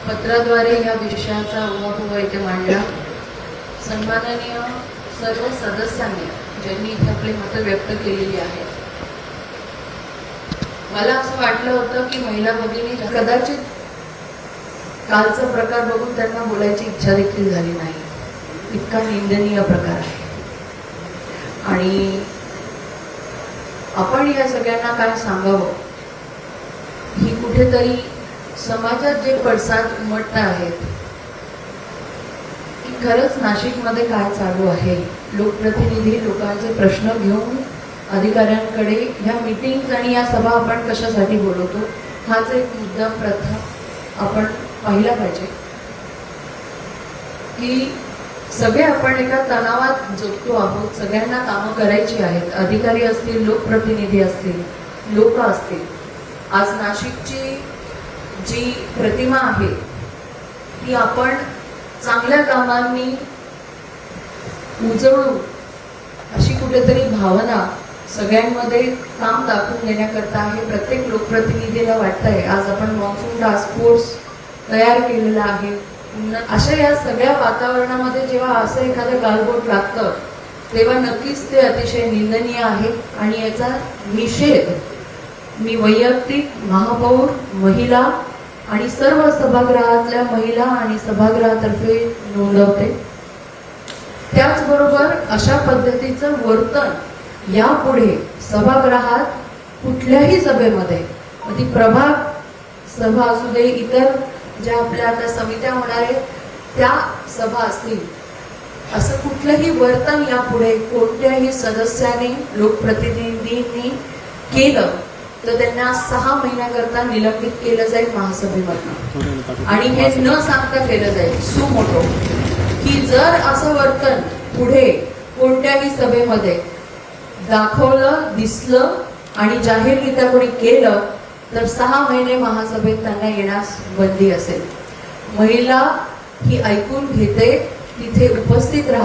पत्राद्वारे या विषयाचा उमटवा इथे मांडला। सन्माननीय सर्व सदस्यांनी ज्यांनी इथे आपली मतं व्यक्त केलेली आहेत, मला असं वाटलं होतं की महिला भगिनी कदाचित कालचा प्रकार बघून त्यांना बोलायची इच्छा देखील झाली नाही, इतका निंदनीय प्रकार आहे। आणि आपण या सगळ्यांना काय सांगावं, ही कुठेतरी समाजात जे पडसाद उमटत आहेत की खरंच नाशिकमध्ये काय चालू आहे, लोकप्रतिनिधी लोकांचे प्रश्न घेऊन अधिकाऱ्यांकडे ह्या मीटिंग्स आणि या सभा आपण कशासाठी बोलवतो, हाच एक मुद्दा प्रथम आपण पाहिला पाहिजे की सगळे आपण एका तणावात जगतो आहोत, सगळ्यांना कामं करायची आहेत, अधिकारी असतील, लोकप्रतिनिधी असतील, लोक असतील। आज नाशिकची जी प्रतिमा आहे ती आपण चांगल्या कामांनी उजळू अशी कुठेतरी भावना सगळ्यांमध्ये काम दाखवून देण्याकरता आहे। प्रत्येक लोकप्रतिनिधीला वाटतंय आज आपण मॉन्सून टास्क फोर्स तयार केलेला आहे। अशा या सगळ्या वातावरणामध्ये जेव्हा असं एखादं गालबोट लागतं तेव्हा नक्कीच ते अतिशय निंदनीय आहे आणि याचा निषेध मी वैयक्तिक महापौर, महिला आणि सर्व सभागृहातल्या महिला आणि सभागृहातर्फे नोंदवते। त्याचबरोबर अशा पद्धतीचं वर्तन यापुढे सभागृहात कुठल्याही सभेमध्ये, ती प्रभाग सभा असू दे, इतर ज्या आपल्या आता समित्या होणार आहेत त्या सभा असतील, असं कुठलंही वर्तन यापुढे कोणत्याही सदस्याने, लोकप्रतिनिधींनी केलं तर त्यांना 6 महिन्याकरता निलंबित केलं जाईल महासभेमधनं। आणि हे न सांगता केलं जाईल सुमोटो की जर असं वर्तन पुढे कोणत्याही सभेमध्ये दाखवलं, दिसलं आणि जाहीररित्या कोणी केलं तर 6 महिने महासभेत त्यांना येण्यास बंदी असेल। महिला ही ऐकून घेते, तिथे उपस्थित राहते।